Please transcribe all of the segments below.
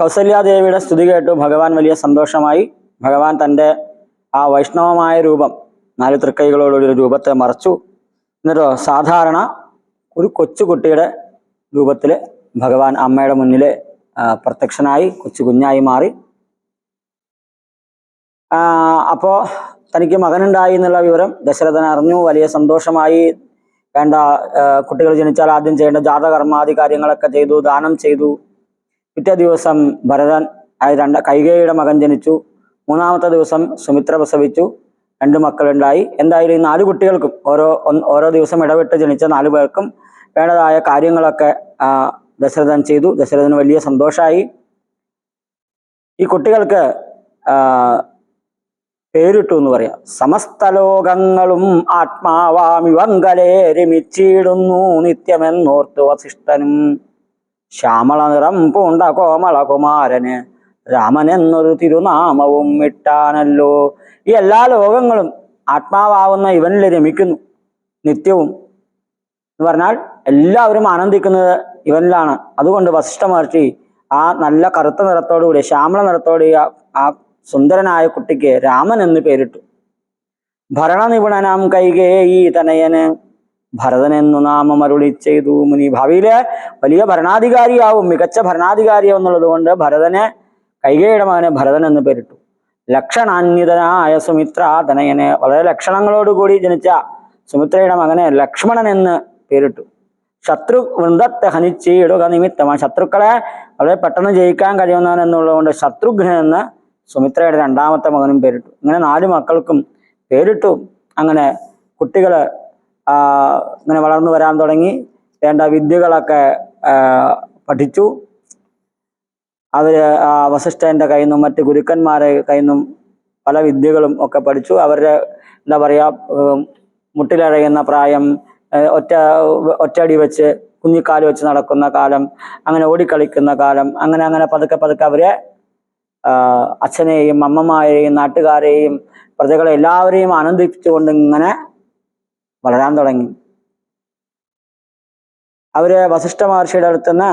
കൗസല്യാദേവിയുടെ സ്തുതി കേട്ടു ഭഗവാൻ വലിയ സന്തോഷമായി. ഭഗവാൻ തൻ്റെ ആ വൈഷ്ണവമായ രൂപം, 4 തൃക്കൈകളോടുള്ള രൂപത്തെ മറച്ചു. എന്നിട്ടോ സാധാരണ ഒരു കൊച്ചുകുട്ടിയുടെ രൂപത്തിൽ ഭഗവാൻ അമ്മയുടെ മുന്നിൽ പ്രത്യക്ഷനായി, കൊച്ചു കുഞ്ഞായി മാറി. അപ്പോൾ തനിക്ക് മകനുണ്ടായി എന്നുള്ള വിവരം ദശരഥൻ അറിഞ്ഞു. വലിയ സന്തോഷമായി. വേണ്ട കുട്ടികൾ ജനിച്ചാൽ ആദ്യം ചെയ്യേണ്ട ജാതകർമാദി കാര്യങ്ങളൊക്കെ ചെയ്തു, ദാനം ചെയ്തു. പിറ്റേ ദിവസം ഭരതൻ കൈകേയിയുടെ മകൻ ജനിച്ചു. 3-ാമത്തെ ദിവസം സുമിത്ര പ്രസവിച്ചു. 2 മക്കളുണ്ടായി. എന്തായാലും ഈ 4 കുട്ടികൾക്കും ഓരോ ദിവസം ഇടവിട്ട് ജനിച്ച 4 പേർക്കും വേണ്ടതായ കാര്യങ്ങളൊക്കെ ദശരഥൻ ചെയ്തു. ദശരഥന് വലിയ സന്തോഷമായി. ഈ കുട്ടികൾക്ക് പേരിട്ടു എന്ന് പറയാം. സമസ്ത ലോകങ്ങളും ആത്മാവാമിവങ്കലേ രമിച്ചിടുന്നു നിത്യമെന്നോർത്തു വസിഷ്ഠനും. ശ്യാമള നിറം പൂണ്ട കോമള കുമാരന് രാമൻ എന്നൊരു തിരുനാമവും ഇട്ടാനല്ലോ. ഈ എല്ലാ ലോകങ്ങളും ആത്മാവാവുന്ന ഇവനിൽ രമിക്കുന്നു നിത്യവും എന്ന് പറഞ്ഞാൽ എല്ലാവരും ആനന്ദിക്കുന്നത് ഇവനിലാണ്. അതുകൊണ്ട് വസിഷ്ഠ മഹർഷി ആ നല്ല കറുത്ത നിറത്തോടുകൂടി, ശ്യാമള നിറത്തോടെ ആ സുന്ദരനായ കുട്ടിക്ക് രാമൻ എന്ന് പേരിട്ടു. ഭരണനിപുണനാം കൈകേയി തനയന് ഭരതൻ എന്നു നാമം അരുളി ചെയ്തു മുനി. ഭാവിയിലെ വലിയ ഭരണാധികാരിയാവും, മികച്ച ഭരണാധികാരിയാവും എന്നുള്ളത് കൊണ്ട് ഭരതനെ, കൈകേയിയുടെ മകനെ ഭരതൻ എന്ന് പേരിട്ടു. ലക്ഷണാന്വിതനായ സുമിത്ര തനയന്, വളരെ ലക്ഷണങ്ങളോടുകൂടി ജനിച്ച സുമിത്രയുടെ മകനെ ലക്ഷ്മണൻ എന്ന് പേരിട്ടു. ശത്രു വൃന്ദത്തെ ഹനിച്ചിടുക നിമിത്തമാണ്, ശത്രുക്കളെ വളരെ പെട്ടെന്ന് ജയിക്കാൻ കഴിയുന്നവൻ എന്നുള്ളത് കൊണ്ട് ശത്രുഘ്നൻ എന്ന് സുമിത്രയുടെ 2-ാമത്തെ മകനും പേരിട്ടു. ഇങ്ങനെ 4 മക്കൾക്കും പേരിട്ടു. അങ്ങനെ കുട്ടികൾ ഇങ്ങനെ വളർന്നു വരാൻ തുടങ്ങി. വേണ്ട വിദ്യകളൊക്കെ പഠിച്ചു. അവർ വസിഷ്ഠൻ്റെ കയ്യിൽ നിന്നും മറ്റ് ഗുരുക്കന്മാരെ കയ്യിൽ നിന്നും പല വിദ്യകളും ഒക്കെ പഠിച്ചു. അവരുടെ എന്താ പറയുക, മുട്ടിലഴയുന്ന പ്രായം, ഒറ്റയടി വെച്ച് കുഞ്ഞിക്കാല് വെച്ച് നടക്കുന്ന കാലം, അങ്ങനെ ഓടിക്കളിക്കുന്ന കാലം, അങ്ങനെ പതുക്കെ അവരെ അച്ഛനെയും അമ്മമാരെയും നാട്ടുകാരെയും പ്രജകളെ എല്ലാവരെയും ആനന്ദിപ്പിച്ചുകൊണ്ട് ഇങ്ങനെ വളരാൻ തുടങ്ങി. അവര് വസിഷ്ഠ മഹർഷിയുടെ അടുത്തുനിന്ന്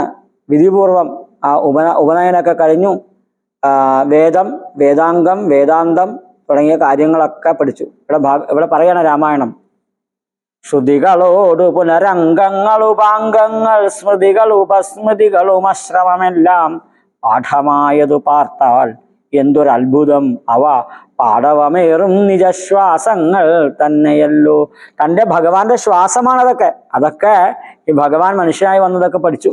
വിധിപൂർവം ഉപനയനമൊക്കെ കഴിഞ്ഞു. വേദം, വേദാംഗം, വേദാന്തം തുടങ്ങിയ കാര്യങ്ങളൊക്കെ പഠിച്ചു. ഇവിടെ പറയണ രാമായണം. ശ്രുതികളോട് പുനരംഗങ്ങളുപാംഗങ്ങൾ സ്മൃതികൾ ഉപസ്മൃതികളും അശ്രമമെല്ലാം പാഠമായതു പാർത്താൽ എന്തൊരത്ഭുതം അവ പാടവമേറും നിജശ്വാസങ്ങൾ തന്നെയല്ലോ. തൻ്റെ ഭഗവാന്റെ ശ്വാസമാണ് അതൊക്കെ ഈ ഭഗവാൻ മനുഷ്യനായി വന്നതൊക്കെ പഠിച്ചു.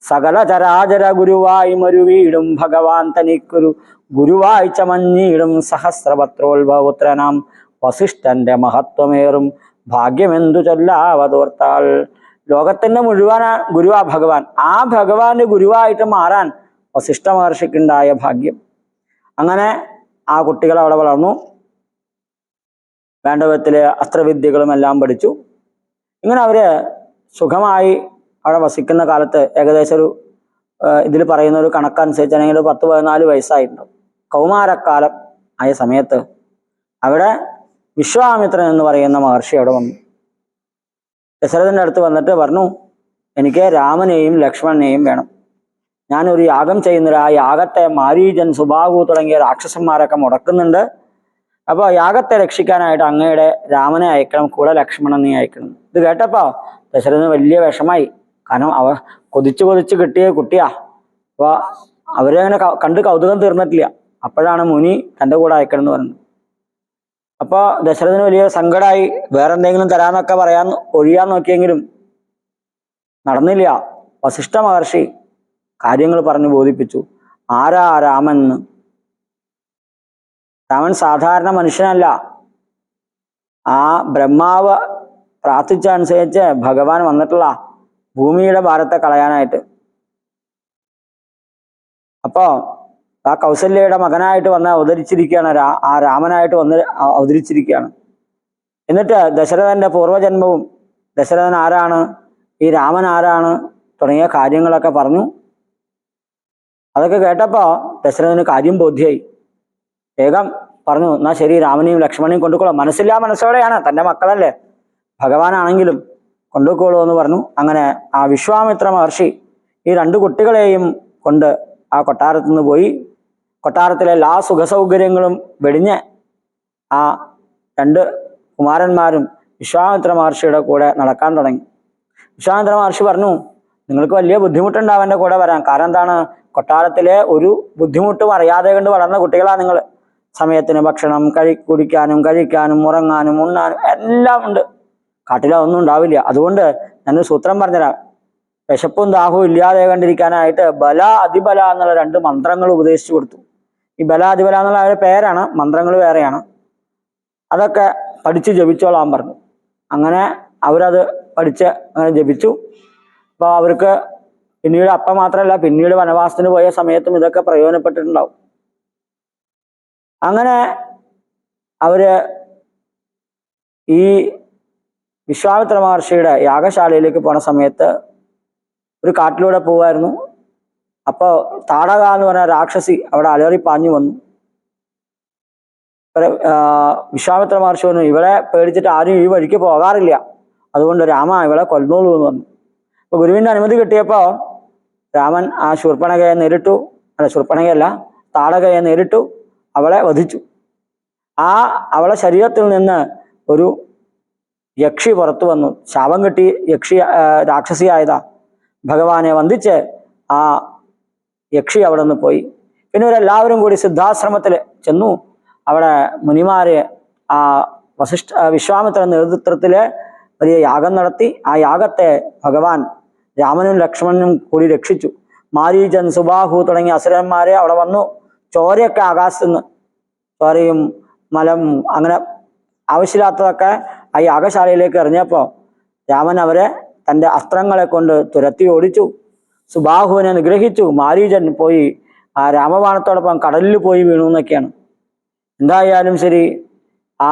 സകല ചരാചര ഗുരുവായി മരുവീടും ഭഗവാൻ തനിക്കൊരു ഗുരുവായി ചമഞ്ഞിടും സഹസ്രപത്രോത്ഭവപുത്രനാം വസിഷ്ഠന്റെ മഹത്വമേറും ഭാഗ്യമെന്തു ചൊല്ലാവതോർത്താൽ. ലോകത്തിന്റെ മുഴുവൻ ഗുരുവാ ഭഗവാൻ. ആ ഭഗവാന്റെ ഗുരുവായിട്ട് മാറാൻ വസിഷ്ഠ മഹർഷിക്കുണ്ടായ ഭാഗ്യം. അങ്ങനെ ആ കുട്ടികൾ അവിടെ വളർന്നു. വേണ്ട വിധത്തില് അസ്ത്രവിദ്യകളും എല്ലാം പഠിച്ചു. ഇങ്ങനെ അവര് സുഖമായി അവിടെ വസിക്കുന്ന കാലത്ത് ഏകദേശം ഒരു ഇതിൽ പറയുന്ന ഒരു കണക്കനുസരിച്ച് അല്ലെങ്കിൽ 10-14 വയസ്സായിട്ടുണ്ടാവും. കൗമാരക്കാലം ആയ സമയത്ത് അവിടെ വിശ്വാമിത്രൻ എന്ന് പറയുന്ന മഹർഷി അവിടെ വന്നു. ദശരഥന്റെ അടുത്ത് വന്നിട്ട് പറഞ്ഞു, എനിക്ക് രാമനെയും ലക്ഷ്മണനെയും വേണം. ഞാനൊരു യാഗം ചെയ്യുന്നത്, ആ യാഗത്തെ മാരീചൻ, സുബാഹു തുടങ്ങിയ രാക്ഷസന്മാരൊക്കെ മുടക്കുന്നുണ്ട്. അപ്പോൾ യാഗത്തെ രക്ഷിക്കാനായിട്ട് അങ്ങയുടെ രാമനെ അയക്കണം, കൂടെ ലക്ഷ്മണനെ അയക്കണം. ഇത് കേട്ടപ്പോൾ ദശരഥന് വലിയ വിഷമായി. കാരണം കൊതിച്ച് കിട്ടിയ കുട്ടിയാ. അപ്പോൾ അവരങ്ങനെ കണ്ട് കൗതുകം തീർന്നിട്ടില്ല. അപ്പോഴാണ് മുനി തൻ്റെ കൂടെ അയക്കണം എന്ന് പറഞ്ഞത്. അപ്പോൾ ദശരഥന് വലിയ സങ്കടമായി. വേറെന്തെങ്കിലും തരാന്നൊക്കെ ഒഴിയാൻ നോക്കിയെങ്കിലും നടന്നില്ല. വസിഷ്ഠ മഹർഷി കാര്യങ്ങൾ പറഞ്ഞു ബോധിപ്പിച്ചു. ആരാ രാമൻ? രാമൻ സാധാരണ മനുഷ്യനല്ല. ആ ബ്രഹ്മാവ് പ്രാർത്ഥിച്ച അനുസരിച്ച് ഭഗവാൻ വന്നിട്ടുള്ള ഭൂമിയുടെ ഭാരത്തെ കളയാനായിട്ട്. അപ്പോ ആ കൗസല്യയുടെ മകനായിട്ട് വന്ന് അവതരിച്ചിരിക്കുകയാണ്, ആ രാമനായിട്ട് വന്ന് അവതരിച്ചിരിക്കുകയാണ്. എന്നിട്ട് ദശരഥന്റെ പൂർവ്വജന്മവും, ദശരഥൻ ആരാണ്, ഈ രാമൻ ആരാണ് തുടങ്ങിയ കാര്യങ്ങളൊക്കെ പറഞ്ഞു. അതൊക്കെ കേട്ടപ്പോൾ ദശരഥന് കാര്യം ബോധ്യമായി. വേഗം പറഞ്ഞു, എന്നാ ശരി, രാമനെയും ലക്ഷ്മണനെയും കൊണ്ടുകൊള്ളാം. മനസ്സോടെയാണ്, തൻ്റെ മക്കളല്ലേ, ഭഗവാനാണെങ്കിലും കൊണ്ടുപോയിക്കോളൂ എന്ന് പറഞ്ഞു. അങ്ങനെ ആ വിശ്വാമിത്ര മഹർഷി ഈ 2 കുട്ടികളെയും കൊണ്ട് ആ കൊട്ടാരത്തിൽ നിന്ന് പോയി. കൊട്ടാരത്തിലെ എല്ലാ സുഖസൗകര്യങ്ങളും വെടിഞ്ഞ് ആ രണ്ട് കുമാരന്മാരും വിശ്വാമിത്ര മഹർഷിയുടെ കൂടെ നടക്കാൻ തുടങ്ങി. വിശ്വാമിത്ര മഹർഷി പറഞ്ഞു, നിങ്ങൾക്ക് വലിയ ബുദ്ധിമുട്ടുണ്ടാവും എൻ്റെ കൂടെ വരാൻ. കാരണം എന്താണ്? കൊട്ടാരത്തിലെ ഒരു ബുദ്ധിമുട്ടും അറിയാതെ കൊണ്ട് വളർന്ന കുട്ടികളാണ് നിങ്ങൾ. സമയത്തിന് ഭക്ഷണം കുടിക്കാനും കഴിക്കാനും ഉറങ്ങാനും ഉണ്ണാനും എല്ലാം ഉണ്ട്. കാട്ടിലൊന്നും ഉണ്ടാവില്ല. അതുകൊണ്ട് ഞാനൊരു സൂത്രം പറഞ്ഞുതരാം. വിശപ്പും ദാഹവും ഇല്ലാതെ കണ്ടിരിക്കാനായിട്ട് ബല അതിബല എന്നുള്ള 2 മന്ത്രങ്ങൾ ഉപദേശിച്ചു കൊടുത്തു. ഈ ബല അതിബല എന്നുള്ള അവരുടെ പേരാണ്, മന്ത്രങ്ങൾ വേറെയാണ്. അതൊക്കെ പഠിച്ച് ജപിച്ചോളാൻ പറഞ്ഞു. അങ്ങനെ അവരത് പഠിച്ച് അങ്ങനെ ജപിച്ചു. അപ്പോൾ അവർക്ക് പിന്നീട് അപ്പം മാത്രമല്ല, പിന്നീട് വനവാസത്തിന് പോയ സമയത്തും ഇതൊക്കെ പ്രയോജനപ്പെട്ടിട്ടുണ്ടാവും. അങ്ങനെ അവര് ഈ വിശ്വാമിത്ര മഹർഷിയുടെ യാഗശാലയിലേക്ക് പോണ സമയത്ത് ഒരു കാട്ടിലൂടെ പോവായിരുന്നു. അപ്പോൾ താടക എന്ന് പറഞ്ഞ രാക്ഷസി അവിടെ അലറി പാഞ്ഞു വന്നു. വിശ്വാമിത്ര മഹർഷി പറഞ്ഞു, ഇവളെ പേടിച്ചിട്ട് ആരും ഈ വഴിക്ക് പോകാറില്ല, അതുകൊണ്ട് രാമ ഇവളെ കൊല്ലുന്നോളൂ എന്ന് പറഞ്ഞു. അപ്പോൾ ഗുരുവിൻ്റെ അനുമതി കിട്ടിയപ്പോൾ രാമൻ ആ ശൂർപ്പണഖയെ നേരിട്ടു. ശൂർപ്പണഖയല്ല, താടകയെ നേരിട്ടു. അവളെ വധിച്ചു. അവളെ ശരീരത്തിൽ നിന്ന് ഒരു യക്ഷി പുറത്തു വന്നു. ശാപം കിട്ടി യക്ഷി രാക്ഷസിയായതാ. ഭഗവാനെ വന്ദിച്ച് ആ യക്ഷി അവിടെ നിന്ന് പോയി. പിന്നെ ഇവരെല്ലാവരും കൂടി സിദ്ധാശ്രമത്തിൽ ചെന്നു. അവിടെ മുനിമാരെ ആ വിശ്വാമിത്ര നേതൃത്വത്തിൽ വലിയ യാഗം നടത്തി. ആ യാഗത്തെ ഭഗവാൻ രാമനും ലക്ഷ്മണനും കൂടി രക്ഷിച്ചു. മാരീചൻ, സുബാഹു തുടങ്ങിയ അസുരന്മാരെ അവിടെ വന്നു. ചോരയൊക്കെ ആകാശത്ത് നിന്ന്, ചോരയും മലം അങ്ങനെ ആവശ്യമില്ലാത്തതൊക്കെ ആ യാഗശാലയിലേക്ക് എറിഞ്ഞപ്പോൾ രാമൻ അവരെ തൻ്റെ അസ്ത്രങ്ങളെ കൊണ്ട് തുരത്തി ഓടിച്ചു. സുബാഹുവിനെ നിഗ്രഹിച്ചു. മാരീചൻ പോയി ആ രാമബാണത്തോടൊപ്പം കടലിൽ പോയി വീണു എന്നൊക്കെയാണ്. എന്തായാലും ശരി, ആ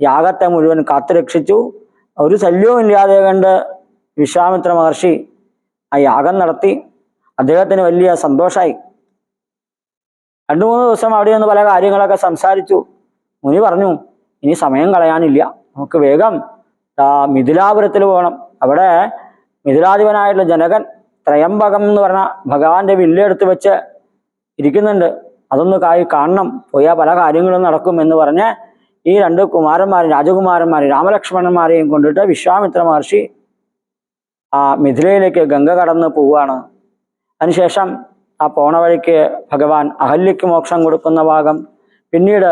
യാഗത്തെ മുഴുവൻ കാത്തുരക്ഷിച്ചു. ഒരു ശല്യവും ഇല്ലാതെ കണ്ട് വിശ്വാമിത്ര മഹർഷി ആ യാഗം നടത്തി. അദ്ദേഹത്തിന് വലിയ സന്തോഷമായി. 2-3 ദിവസം അവിടെ നിന്ന് പല കാര്യങ്ങളൊക്കെ സംസാരിച്ചു. മുനി പറഞ്ഞു, ഇനി സമയം കളയാനില്ല, നമുക്ക് വേഗം മിഥിലാപുരത്തിൽ പോകണം. അവിടെ മിഥിലാധിപനായിട്ടുള്ള ജനകൻ ത്രയംബകം എന്ന് പറഞ്ഞ ഭഗവാന്റെ വില്ലെടുത്ത് വെച്ച് ഇരിക്കുന്നുണ്ട്. അതൊന്ന് കാണണം, പോയാൽ പല കാര്യങ്ങളും നടക്കും എന്ന് പറഞ്ഞ് ഈ 2 കുമാരന്മാരും രാജകുമാരന്മാരെയും രാമലക്ഷ്മണന്മാരെയും കൊണ്ടിട്ട് വിശ്വാമിത്ര മഹർഷി ആ മിഥിലയിലേക്ക് ഗംഗ കടന്ന് പോവുകയാണ്. അതിനുശേഷം ആ പോണ വഴിക്ക് ഭഗവാൻ അഹല്യയ്ക്ക് മോക്ഷം കൊടുക്കുന്ന ഭാഗം, പിന്നീട്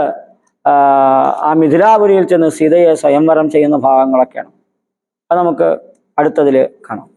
ആ മിഥിലാപുരിയിൽ ചെന്ന് സീതയെ സ്വയംവരം ചെയ്യുന്ന ഭാഗങ്ങളൊക്കെയാണ്. അത് നമുക്ക് അടുത്തതിൽ കാണാം.